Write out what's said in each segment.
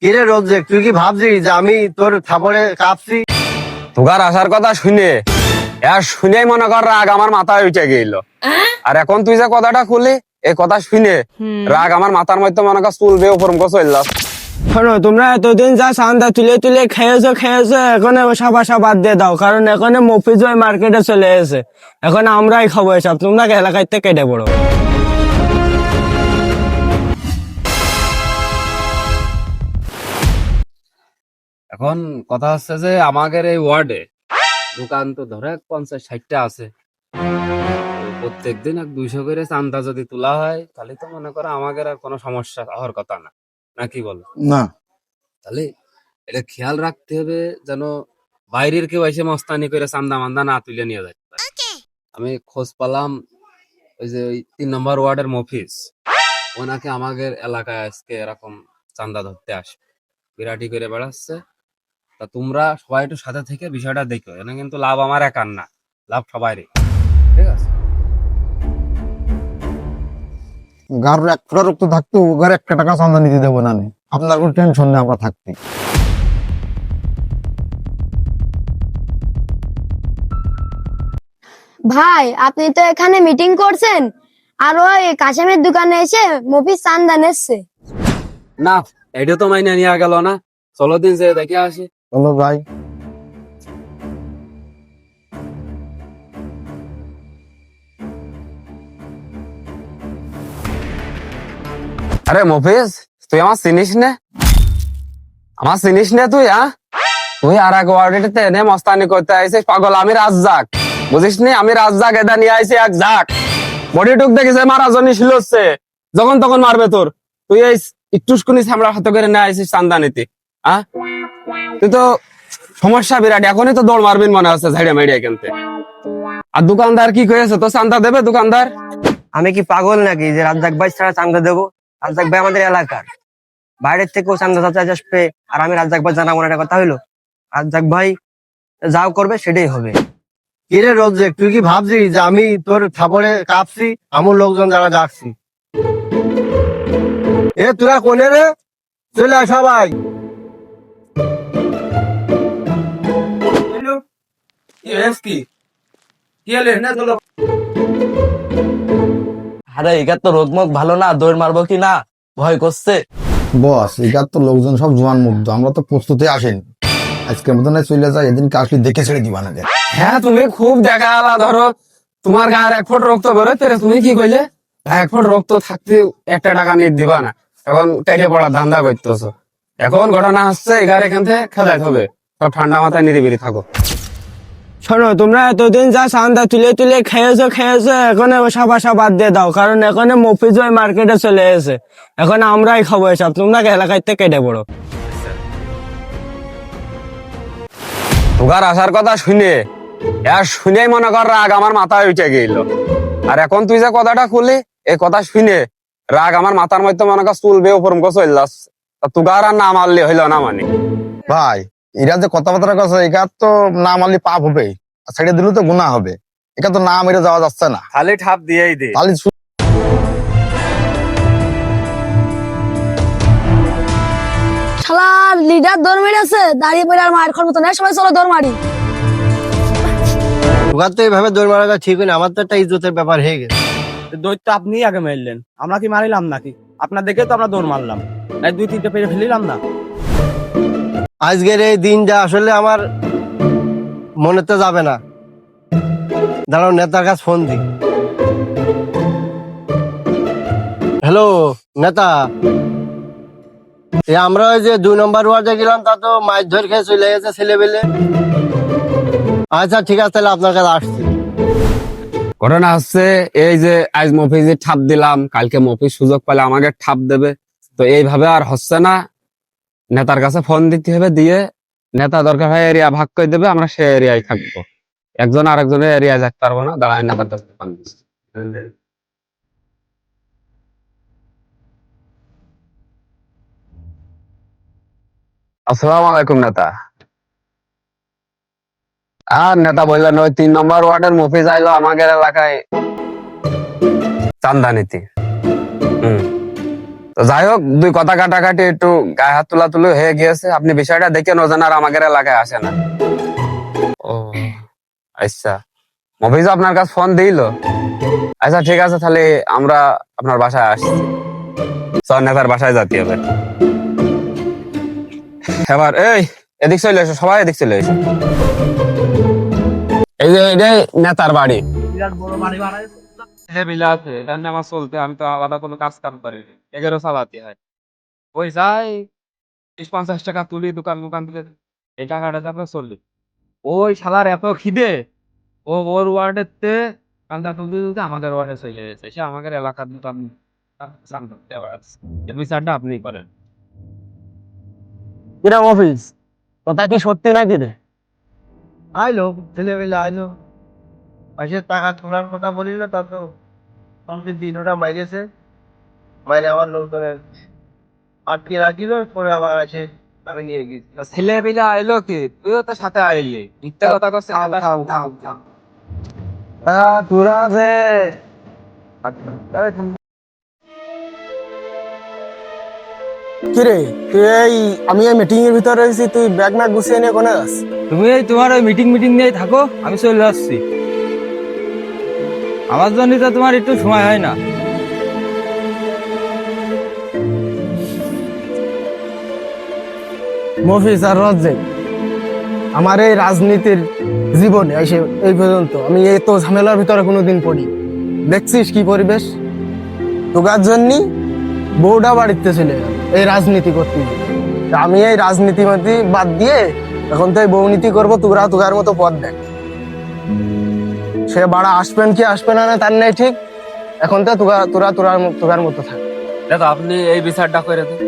কিরে রোজে, তুই কি ভাবছিস যে আমি তোর থাপড়ে কাঁপছি? তোকার আসার কথা শুনে শুনেই মনে কর রাগ আমার মাথায় উঠে গেল। আর এখন তুই যে কথাটা খুলি, এই কথা শুনে রাগ আমার মাথার মধ্যে মনে কর চুল বেয়ে উপরম করে চলল। শোনো, তোমরা এতদিন যা চান্দা তুলে তুলে খেয়েছো এখন ওসব আশা বাদ দিয়ে দাও, কারণ এখন মফিজ ওই মার্কেটে চলে এসে, এখন আমরাই খাবো এসব, তোমরা এলাকায় থেকে কেটে পড়ো। এখন কথা হচ্ছে যে আমাদের এই ওয়ার্ডে দোকান তো ধরে 50-60টা আছে। প্রত্যেকদিন 200 করে চান্দা যদি তোলা হয় তাহলে তো মনে করো আমাদের আর কোনো সমস্যা হওয়ার কথা না, নাকি বলো? না, তাহলে এটা খেয়াল রাখতে হবে যেন বাইরের কেউ এসে মস্তানি করে চান্দা মান্দা না তুলে নিয়ে যায়। আমি খোঁজ পেলাম ওই যে ওই 3 নম্বর ওয়ার্ডের মফিজ, ওনাকে আমাদের এলাকায় আজকে এরকম চান্দা ধরতে আসবে, বিরাটি করে বেড়াচ্ছে। তা তোমরা সবাই একটু সাথে থেকে বিষয়টা দেখো, এখানে কিন্তু লাভ আমার একার না, লাভ সবাইরই, ঠিক আছে? গার এক ফোঁটা রক্ত থাকতো ওগার 1 টাকা চাঁদা নিতে দেবো না। আপনার কোনো টেনশন নেই, আমরা থাকতে। ভাই, আপনি তো এখানে মিটিং করছেন আর ওই কাশেমের দোকানে এসে মফিজ চান্দা নিচ্ছে। না, এটা তো মাইনে নিয়ে গেল না। চলো দিন যে দেখে আসি। চলো ভাই। আরে মফিজ, তুই আমার চিনিস না? আমার চিনিস না তুই? তুই আর এক ওয়ার্ডেতে এনে মস্তানি করতে আইছিস পাগল। আমি রাজ্জাক, বুঝিস নি? আমি রাজ্জাক, এটা নিয়ে আইছি এক ঝাঁক। বডি টুক দেখেছে মারা জনি শিলছে, যখন তখন মারবে তোর। তুই এই একটুকুনি আমরা হাতে করে নিয়ে আইছিস চান্দা নিতে। তুই তো সমস্যা বিরাট, এখনই তো দৌড় মারবিন মনে হচ্ছে ঝাড়িয়া মাইডিয়া কিনতে। আর দোকানদার কি করেছে, তো চান্দা দেবে দোকানদার? আমি কি পাগল নাকি যে রাজ্জাক ভাই ছাড়া চান্দা দেবো? রাজ্জাক ভাই আমাদের এলাকার, বাইরের থেকেও চান্দা চাচা আসবে আর আমি রাজ্জাক ভাই জানাবো না, এটা কথা হইলো? রাজ্জাক ভাই যাও করবে সেটাই হবে। কিরে রোজে, তুই কি ভাবছিস যে আমি তোর থাপড়ে কাঁপছি? আমার লোকজন যারা ডাকছি। তোরা কোনে রে? চলে আয় সবাই। আরে এগার তো রোগ মুখ ভালো না, দৌড় মারবো কি না ভয় করছে। বস, এগার তো লোকজন সব জোয়ান মুগ্ধ, আমরা তো প্রস্তুতি আসেনি। আজকের মতন চলে যায়, এদিন আসলে দেখে ছেড়ে দিবা না। হ্যাঁ, তুমি খুব দেখা আলা, ধরো তোমার গায়ের 1 ফুট রক্ত বেরোতে, তুমি কি কইলে 1 ফুট রক্ত থাকতে 1 টাকা নিয়ে দিবা না? এখন কেটে পড়া ধান্দা করতেছো। এখন ঘটনা হচ্ছে এগার এখান থেকে খেলাইতে হবে। সব ঠান্ডা মাথায় নিরিবিলি থাকো। শোনো, তোমরা এতদিন যা চান্দা তুলে তুলে খেয়েছো এখন ওসব আশা বাদ দিয়ে দাও, কারণ এখন মফিজ ওই মার্কেটে চলে এসে, এখন আমরাই খাবো এসব, তোমরা এলাকায় থেকে কেটে পড়ো। তোকার আসার কথা শুনে শুনেই মনে কর রাগ আমার মাথায় উঠে গেল। আর এখন তুই যে কথাটা খুলি, এই কথা শুনে রাগ আমার মাথার মধ্যে মনে কর চুল বেয়ে উপরম করে চলল। তোকার আর না মারলে হইল না মানে? ভাই, এরা যে কথাবার্তা কথা, এগার তো না মারলে পাপ হবে, আর ছেড়ে দিলে তো গুনাহ হবে। এটা তো না মেরে যাওয়া যাচ্ছে না। খালি ঠাপ দিয়েই দে। খালি শালা লিডার দৌড় মেরেছে, দাঁড়িয়ে পড়ে আর মায়ের খাওয়ার মতো না, সবাই চলো দৌড় মারি। তোকার তো এইভাবে দৌড় মারাটা ঠিক হয় না, আমার তো একটা ইজ্জতের ব্যাপার হয়ে গেছে। দৌড় তো আপনি আগে মারলেন, আমরা কি মারিলাম নাকি? আপনার দেখে তো আমরা দৌড় মারলাম, নাই 2-3টে পেরে ফেলিলাম না। আজকের এই দিনটা আসলে আমার মনেতে যাবে না। দাঁড়াও, নেতার কাছে ফোন দি। হ্যালো নেতা, আমরা ওই যে 2 নম্বর ওয়ার্ডে গেলাম, তা তো মাছ ধর খেয়ে চলে গেছে ছেলে পেলে। আচ্ছা ঠিক আছে, তাহলে আপনার কাছে আসছি। ঘটনা হচ্ছে এই যে আজ মফিজে ঠাপ দিলাম, কালকে মফিজ সুযোগ পেলে আমাকে ঠাপ দেবে। তো এইভাবে আর হচ্ছে না, নেতার কাছে ফোন দিতে হবে, দিয়ে নেতা দরকার হয় এরিয়া ভাগ করে দেবে, আমরা সে এরিয়ায় থাকবো। একজন আরেকজনের এরিয়ায় থাকতে পারবো না। দাঁড়ায় নেতার কাছে ফোন দিচ্ছি। আসসালামু আলাইকুম নেতা। আর নেতা বললেন ওই 3 নম্বর ওয়ার্ডের মফিজ আইলো আমাদের এলাকায় চান্দা নিতে। তো যাই হোক, দুই কথা কাটাকাটি একটু গায়ে হাত তোলা তুলি হয়ে গিয়েছে। আপনি বিষয়টা দেখে নোজান আর আমাদের এলাকায় আসে না। ও আচ্ছা, মফিজ আপনার কাছে ফোন দিল? আচ্ছা ঠিক আছে, তাহলে আমরা আপনার বাসায় আসছি। স্যার নেতার বাসায় যেতে হবে। এবার এই এদিক চলে এসো, সবাই এদিক চলে এসো। এই যে এটাই নেতার বাড়ি। আছে এটা নিয়ে আমার চলতে, আমি তো আলাদা কোনো কাজ কাম করি না, এগারো চালাতে হয়। ওই যাই 30-50 টাকা তুলি দোকান থেকে, এই টাকাটা যাবে চললি। ওই শালার এত খিদে, ও ওর ওয়ার্ডের তে কান্দা তুলতে তুলতে আমাদের ওয়ার্ডে চলে গেছে। সে আমাদের এলাকার দোকান বিচারটা আপনি করেন। কিরা অফিস, কথা কি সত্যি নাকি রে? আইলো ছেলেবেলা আইলো, পয়সার টাকা তোলার কথা বলিল, তা তো কমপ্লিট দিন ওটা মাইরেছে, মাইরে আমার লোকজনের আটকে রাখিল, পরে আবার আছে আমি নিয়ে গেছি। ছেলে পিলা আইলো কি, তুইও তো সাথে আইলি, মিথ্যা কথা করছে। তোরা যে কিরে, তুই আমি এই মিটিং এর ভিতরে রয়েছি, তুই ব্যাগ ম্যাগ গুছিয়ে নিয়ে কোনে যাস? তুমি এই তোমার ওই মিটিং নিয়ে থাকো, আমি চলে আসছি। আমার জন্য তো তোমার একটু সময় হয় না। মফিজ আর রজ্জেক, আমার এই রাজনীতির জীবনে এসে এই পর্যন্ত আমি এই তো ঝামেলার ভিতরে কোনোদিন পড়ি। দেখছিস কি পরিবেশ, তোকার জন্য বউটা বাড়িতে চলে গেল এই রাজনীতি করতে গিয়ে। তা আমি এই রাজনীতি বাদ দিয়ে এখন তো এই বউ নীতি করবো, তোরা তোকার মতো পথ দেখ। সে বাড়া আসবেন কি আসবে না তার নেই ঠিক, এখন তো তোকার মতো থাক। দেখো আপনি এই বিচারটা করে দেন।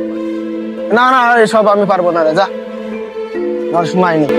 না না, এসব আমি পারবো না রে, যা, আমার সময় নেই।